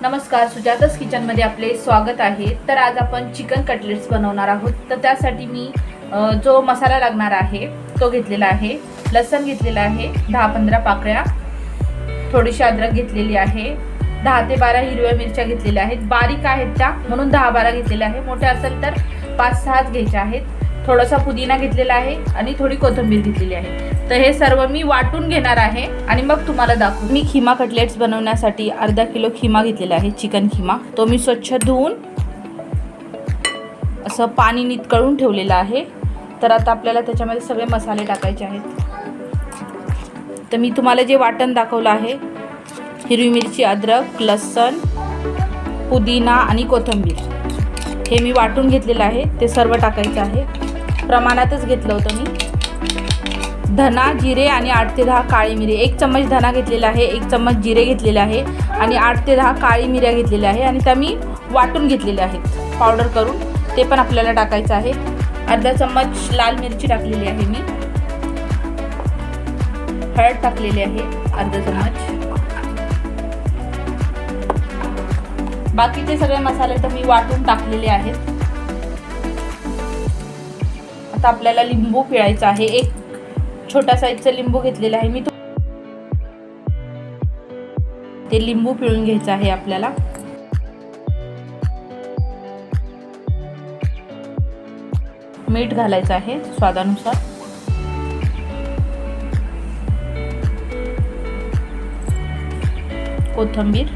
नमस्कार, सुजाता's किचनमध्ये आपले स्वागत आहे। तर आज आपण चिकन कटलेट्स बनवणार आहोत। तर त्यासाठी मी जो मसाला लागणार आहे तो घेतलेला आहे। लसूण घेतलेला आहे 10-15 पाकळ्या, थोडीशी अद्रक घेतलेली आहे, 10 ते 12 हिरव्या मिरच्या घेतलेल्या आहेत। बारीक आहेत त्या म्हणून 10-12 घेतलेल्या आहे, मोठे असेल तर 5-6 घ्यायच्या आहेत। थोडासा पुदिना घेतलेला आहे आणि थोडी कोथिंबीर घेतलेली आहे। तर हे सर्व मी वाटून घेणार आहे आणि मग तुम्हाला दाखवू। मी खीमा कटलेट्स बनवण्यासाठी अर्धा किलो खीमा घेतलेला आहे, चिकन खीमा। तो मी स्वच्छ धुवून असं पाणी नितळून ठेवलेला आहे। तर आता आपल्याला त्याच्यामध्ये सगळे मसाले टाकायचे आहेत। तर मी तुम्हाला जे वाटण दाखवलं आहे, हिरवी मिरची, अद्रक, लसूण, पुदिना आणि कोथिंबीर, हे मी वाटून घेतलेलं आहे। ते सर्व टाकायचं आहे, प्रमाणातच घेतलं होतं मी। धना, जिरे आणि 8 ते 10 काळी मिरी, 1 चम्मच धना घेतलेला आहे, 1 चम्मच जिरे घेतलेले आहे आणि 8 ते 10 काळी मिऱ्या घेतलेल्या आहे आणि त्या मी वाटून घेतलेल्या आहेत पावडर करून, ते पण आपल्याला टाकायचं आहे। अर्धा चम्मच लाल मिरची टाकलेली आहे मी, हळद टाकलेली आहे अर्धा चम्मच। बाकीचे सगळे मसाले तर मी वाटून टाकलेले आहेत। आता आपल्याला लिंबू पिळायचा आहे, एक छोटा साईजचा लिंबू घेतलेला आहे मी, ते लिंबू पिळून घ्यायचं आहे आपल्याला। मीठ घालायचं आहे स्वादानुसार। कोथिंबीर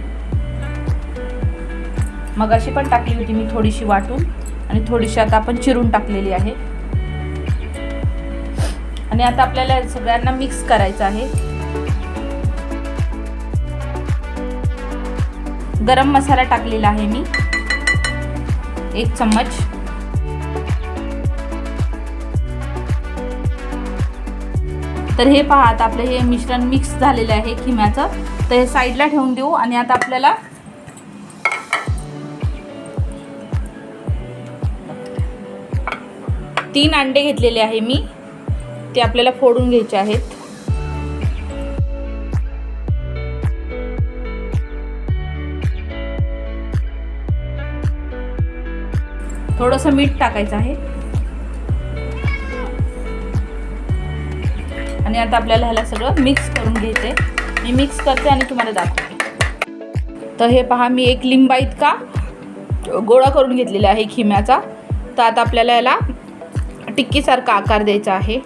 मगाशी पण टाकली होती मी थोडीशी वाटून, आणि थोडीशी आता आपण चिरून टाकलेली आहे। आणि आता आपल्याला सगळ्यांना मिक्स करायचं आहे। गरम मसाला टाकलेला आहे मी 1 चम्मच। तर हे पहा, आता आपलं हे मिश्रण मिक्स झालेलं आहे खिम्याचं। तर हे साईडला ठेवून देऊ आणि आता आपल्याला 3 अंडे घेतलेले आहे मी, ते आपल्याला फोडून घ्यायचे आहेत। थोडंसं मीठ टाकायचं आहे आणि आता आपल्याला ह्याला सगळं मिक्स करून घ्यायचंय। मी मिक्स करते आणि तुम्हाला दाखवते। तर हे पहा, मी 1 लिंबा इतका गोळा करून घेतलेला आहे खिम्याचा। तर आता आपल्याला याला टिक्कीसारखा आकार द्यायचा आहे।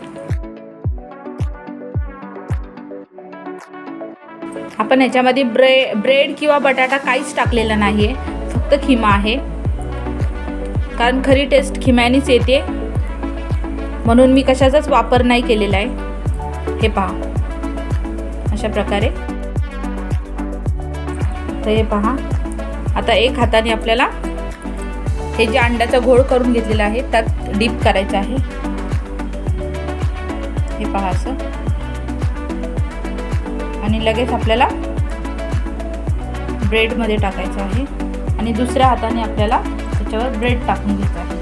आपण याच्यामध्ये ब्रेड किंवा बटाटा काहीच टाकलेला नाहीये, फक्त खिमा आहे, कारण खरी टेस्ट खिम्यानीच येते, म्हणून मी कशाचाच वापर नाही केलेला आहे। हे पहा अशा प्रकारे। तर हे पहा, आता एक हाताने आपल्याला हे जे अंड्याचा घोळ करून घेतलेला आहे त्यात डीप करायचं आहे। हे पहा असं, आणि लगेच आपल्याला ब्रेडमध्ये टाकायचं आहे आणि दुसऱ्या हाताने आपल्याला त्याच्यावर ब्रेड टाकून घ्यायचं आहे।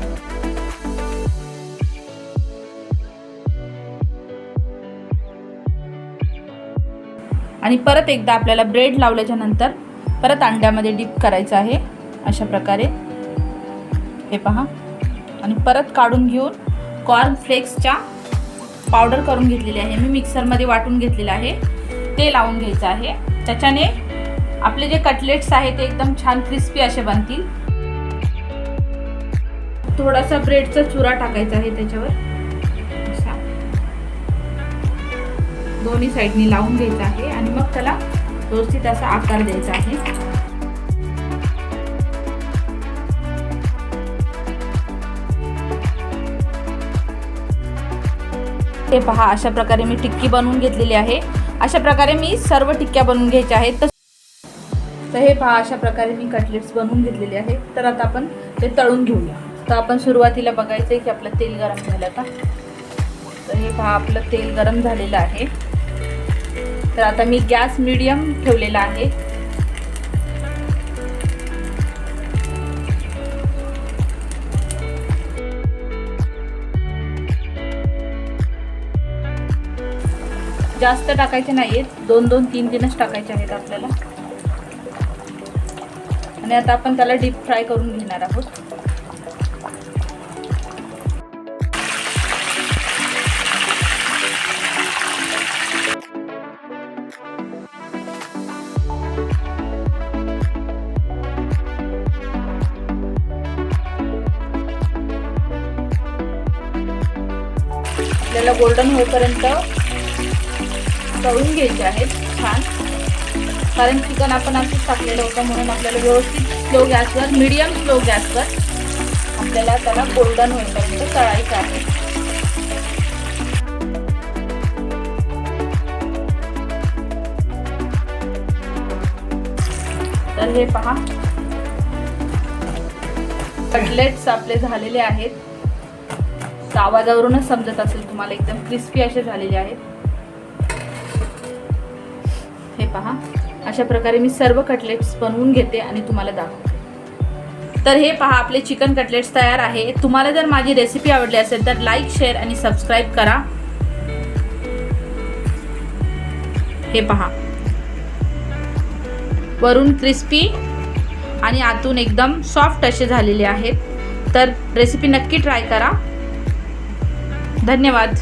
आणि परत एकदा आपल्याला ब्रेड लावल्याच्या नंतर परत अंड्यामध्ये डीप करायचं आहे अशा प्रकारे। हे पहा, आणि परत काढून घेऊन कॉर्न फ्लेक्सच्या पावडर करून घेतलेली आहे मी, मिक्सरमध्ये वाटून घेतलेलं आहे, ते लावून घ्यायचं आहे। त्याच्याने आपले जे कटलेट्स आहेत ते एकदम छान क्रिस्पी असे बनतील। थोडासा ब्रेडचा चुरा टाकायचा आहे त्याच्यावर, असा दोन्ही साईडनी लावून घ्यायचा आहे आणि मग त्याला व्यवस्थित असा आकार द्यायचा आहे। हे पहा, अशा प्रकारे मी टिक्की बनवून घेतलेली आहे। अशा प्रकारे मी सर्व टिक्क्या बनवून घ्यायच्या आहेत। तर हे पहा, अशा प्रकारे मी कटलेट्स बनवून घेतलेले आहेत। तर आता आपण ते तळून घेऊया। तर आपण सुरुवातीला बघायचं आहे की आपलं तेल गरम झालं का। तर हे पहा, आपलं तेल गरम झालेलं आहे। तर आता मी गॅस मीडियम ठेवलेला आहे। जास्त टाकायचे नाहीत, 2-2, 3-3च टाकायचे आहेत आपल्याला। आणि आता आपण त्याला डीप फ्राय करून घेणार आहोत. आपल्याला गोल्डन होईपर्यंत तळून घ्यायचे आहेत छान, कारण चिकन आपण असंच टाकलेलं होतं म्हणून आपल्याला व्यवस्थित स्लो गॅसवर, मीडियम स्लो गॅसवर आपल्याला त्याला गोल्डन होईपर्यंत तळायचं आहे. तर हे पहा, कटलेट्स आपले झालेले आहेत. आवाजावरूनच समजत असेल तुम्हाला, एकदम क्रिस्पी असे झालेले आहेत. हे पहा, अशा प्रकारे मी सर्व कटलेट्स बनवून घेते आणि तुम्हाला दाखवते. तर हे पहा, आपले चिकन कटलेट्स तयार आहे. तुम्हाला जर माझी रेसिपी आवडली असेल तर लाईक, शेअर आणि सबस्क्राईब करा. हे पहा, वरून क्रिस्पी आणि आतून एकदम सॉफ्ट असे झालेले आहेत. तर रेसिपी नक्की ट्राय करा. धन्यवाद.